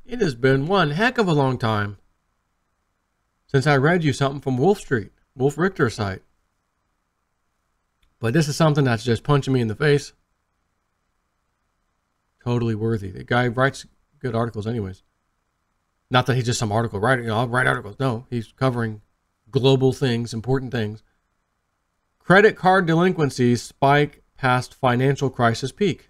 It has been one heck of a long time since I read you something from Wolf Street, Wolf Richter's site. But this is something that's just punching me in the face. Totally worthy. The guy writes good articles anyways. Not that he's just some article writer. I'll write articles. No, he's covering global things, important things. Credit card delinquencies spike past financial crisis peak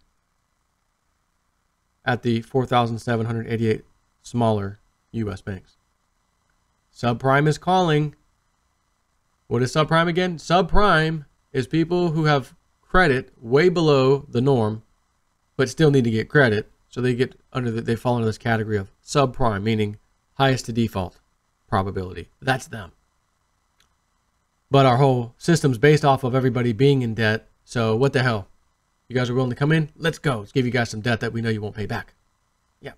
at the 4,788 smaller U.S. banks. Subprime is calling. What is subprime again? Subprime is people who have credit way below the norm, but still need to get credit. So they get they fall into this category of subprime, meaning highest to default probability. That's them. But our whole system's based off of everybody being in debt. So what the hell? You guys are willing to come in? Let's go. Let's give you guys some debt that we know you won't pay back. Yeah.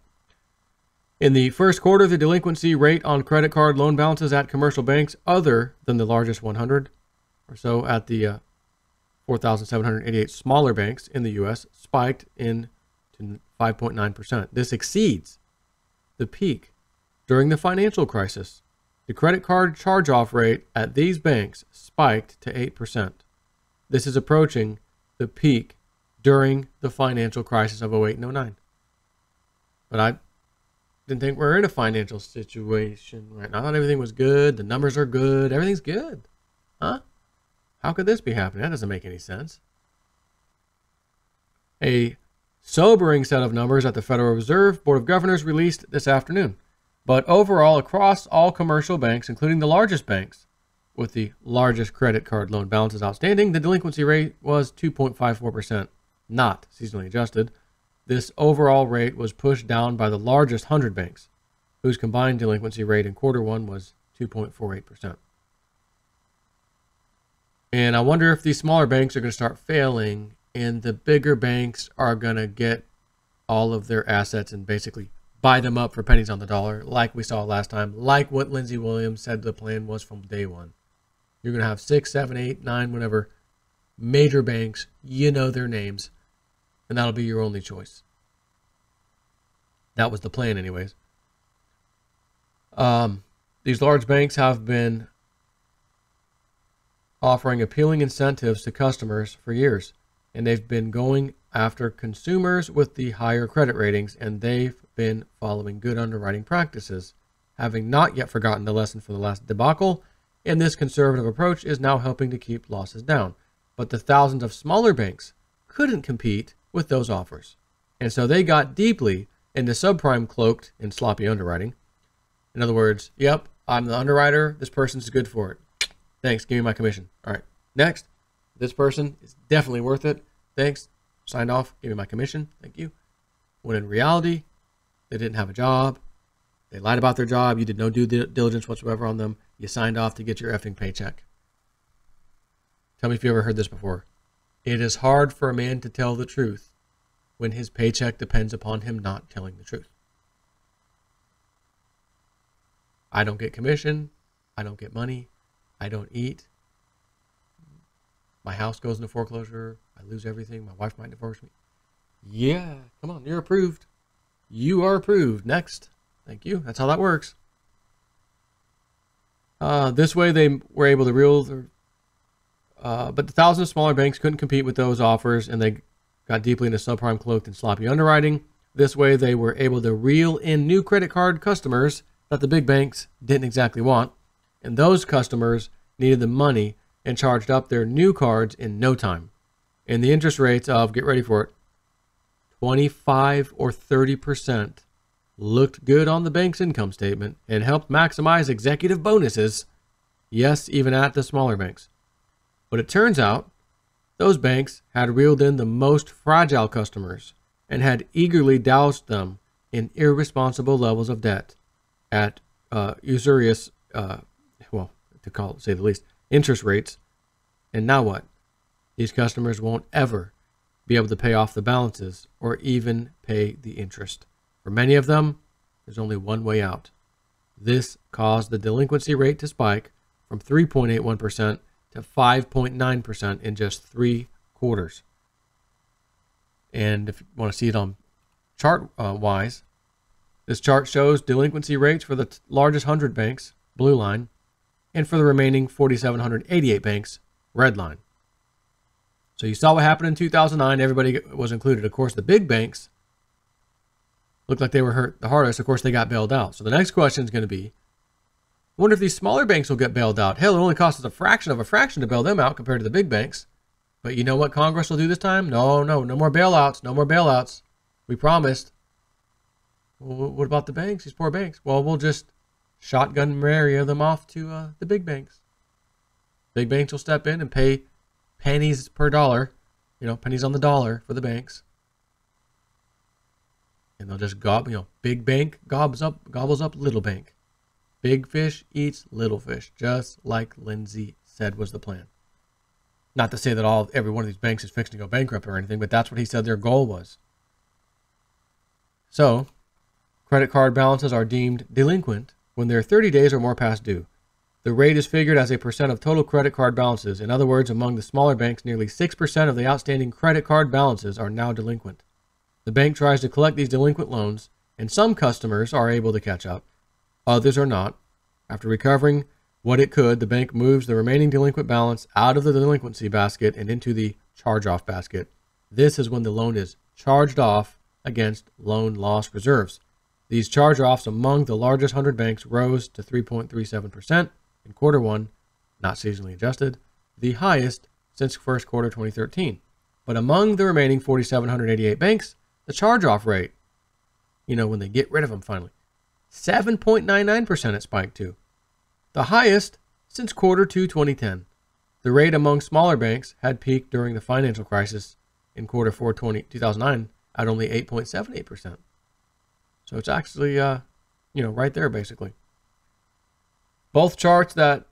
In the first quarter, the delinquency rate on credit card loan balances at commercial banks other than the largest 100 or so at the 4,788 smaller banks in the U.S. spiked to 5.9%. This exceeds the peak during the financial crisis. The credit card charge-off rate at these banks spiked to 8%. This is approaching the peak during the financial crisis of 08 and 09. But I didn't think we're in a financial situation right now. I thought everything was good. The numbers are good. Everything's good. Huh? How could this be happening? That doesn't make any sense. A sobering set of numbers at the Federal Reserve Board of Governors released this afternoon. But overall, across all commercial banks, including the largest banks, with the largest credit card loan balances outstanding, the delinquency rate was 2.54%, not seasonally adjusted. This overall rate was pushed down by the largest 100 banks, whose combined delinquency rate in quarter one was 2.48%. And I wonder if these smaller banks are going to start failing and the bigger banks are going to get all of their assets and basically buy them up for pennies on the dollar, like we saw last time, like what Lindsey Williams said the plan was from day one. You're going to have 6, 7, 8, 9, whatever, major banks, you know their names, and that'll be your only choice. That was the plan anyways. These large banks have been offering appealing incentives to customers for years, and they've been going after consumers with the higher credit ratings, and they've been following good underwriting practices, having not yet forgotten the lesson from the last debacle, and this conservative approach is now helping to keep losses down. But the thousands of smaller banks couldn't compete with those offers, and so they got deeply into subprime cloaked in sloppy underwriting. In other words, yep, I'm the underwriter, this person's good for it. Thanks, give me my commission. All right, next, this person is definitely worth it. Thanks, signed off, give me my commission, thank you. When in reality, they didn't have a job, they lied about their job, you did no due diligence whatsoever on them, you signed off to get your effing paycheck. Tell me if you ever heard this before. It is hard for a man to tell the truth when his paycheck depends upon him not telling the truth. I don't get commission, I don't get money, I don't eat. My house goes into foreclosure, I lose everything, my wife might divorce me. Yeah, come on, you're approved. You are approved. Next. Thank you. That's how that works. This way they were able to but the thousands of smaller banks couldn't compete with those offers, and they got deeply into subprime cloaked and sloppy underwriting. This way they were able to reel in new credit card customers that the big banks didn't exactly want, and those customers needed the money and charged up their new cards in no time. And the interest rates of, get ready for it, 25 or 30% looked good on the bank's income statement and helped maximize executive bonuses. Yes, even at the smaller banks. But it turns out those banks had reeled in the most fragile customers and had eagerly doused them in irresponsible levels of debt at usurious, say the least, interest rates. And now what? These customers won't ever be able to pay off the balances or even pay the interest. For many of them, there's only one way out. This caused the delinquency rate to spike from 3.81% to 5.9% in just 3 quarters. And if you want to see it on chart wise, This chart shows delinquency rates for the largest 100 banks, blue line, and for the remaining 4,788 banks, red line. So you saw what happened in 2009. Everybody was included. Of course, the big banks looked like they were hurt the hardest. Of course, they got bailed out. So the next question is going to be, I wonder if these smaller banks will get bailed out. Hell, it only costs us a fraction of a fraction to bail them out compared to the big banks. But you know what Congress will do this time? No more bailouts. No more bailouts. We promised. Well, what about the banks, these poor banks? Well, we'll just shotgun Maria them off to the big banks. Big banks will step in and pay pennies per dollar, pennies on the dollar for the banks. And they'll just big bank gobbles up little bank. Big fish eats little fish, just like Lindsay said was the plan. Not to say that every one of these banks is fixing to go bankrupt or anything, but that's what he said their goal was. So, credit card balances are deemed delinquent when they're 30 days or more past due. The rate is figured as a percent of total credit card balances. In other words, among the smaller banks, nearly 6% of the outstanding credit card balances are now delinquent. The bank tries to collect these delinquent loans, and some customers are able to catch up. Others are not. After recovering what it could, the bank moves the remaining delinquent balance out of the delinquency basket and into the charge-off basket. This is when the loan is charged off against loan loss reserves. These charge-offs among the largest 100 banks rose to 3.37% in quarter one, not seasonally adjusted, the highest since first quarter 2013. But among the remaining 4,788 banks, the charge-off rate, when they get rid of them finally, 7.99% it spiked to, the highest since quarter two 2010. The rate among smaller banks had peaked during the financial crisis in quarter four 2009 at only 8.78%. So it's actually, right there basically. Both charts that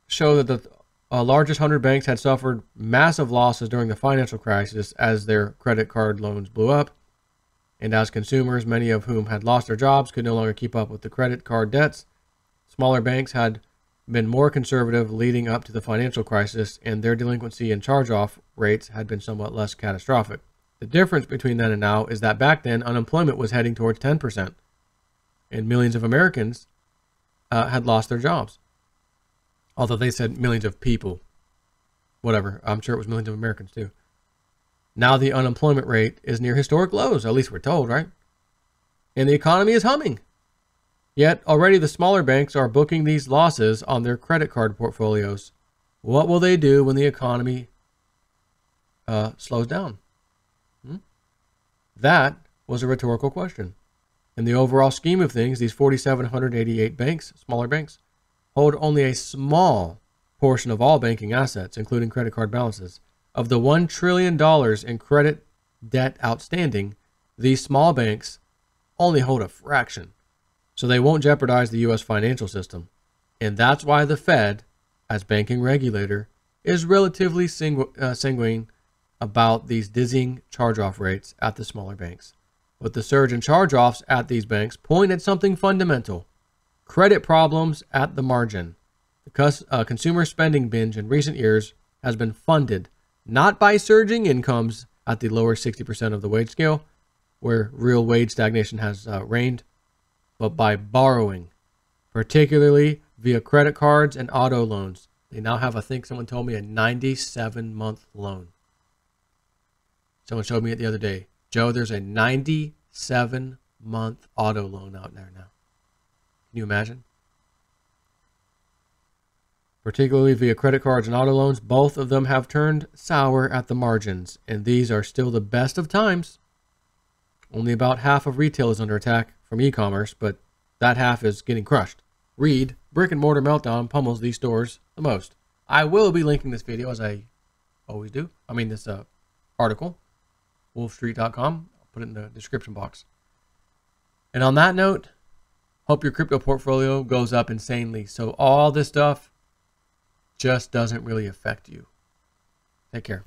show that the largest 100 banks had suffered massive losses during the financial crisis as their credit card loans blew up, and as consumers, many of whom had lost their jobs, could no longer keep up with the credit card debts. Smaller banks had been more conservative leading up to the financial crisis, and their delinquency and charge-off rates had been somewhat less catastrophic. The difference between then and now is that back then, unemployment was heading towards 10%, and millions of Americans had lost their jobs. Although they said millions of people. Whatever. I'm sure it was millions of Americans too. Now the unemployment rate is near historic lows, at least we're told, right? And the economy is humming. Yet already the smaller banks are booking these losses on their credit card portfolios. What will they do when the economy slows down? That was a rhetorical question. In the overall scheme of things, these 4,788 banks, smaller banks, hold only a small portion of all banking assets, including credit card balances. Of the $1 trillion in credit debt outstanding, these small banks only hold a fraction. So they won't jeopardize the U.S. financial system. And that's why the Fed, as banking regulator, is relatively sanguine about these dizzying charge-off rates at the smaller banks. But the surge in charge-offs at these banks point at something fundamental. Credit problems at the margin. The consumer spending binge in recent years has been funded not by surging incomes at the lower 60% of the wage scale, where real wage stagnation has reigned, but by borrowing, particularly via credit cards and auto loans. They now have, I think someone told me, a 97-month loan. Someone showed me it the other day. Joe, there's a 97-month auto loan out there now. Can you imagine? Particularly via credit cards and auto loans, both of them have turned sour at the margins, and these are still the best of times. Only about half of retail is under attack from e-commerce, but that half is getting crushed. Read, brick and mortar meltdown pummels these stores the most. I will be linking this video, as I always do. This article, wolfstreet.com. I'll put it in the description box. And on that note, hope your crypto portfolio goes up insanely, so all this stuff just doesn't really affect you. Take care.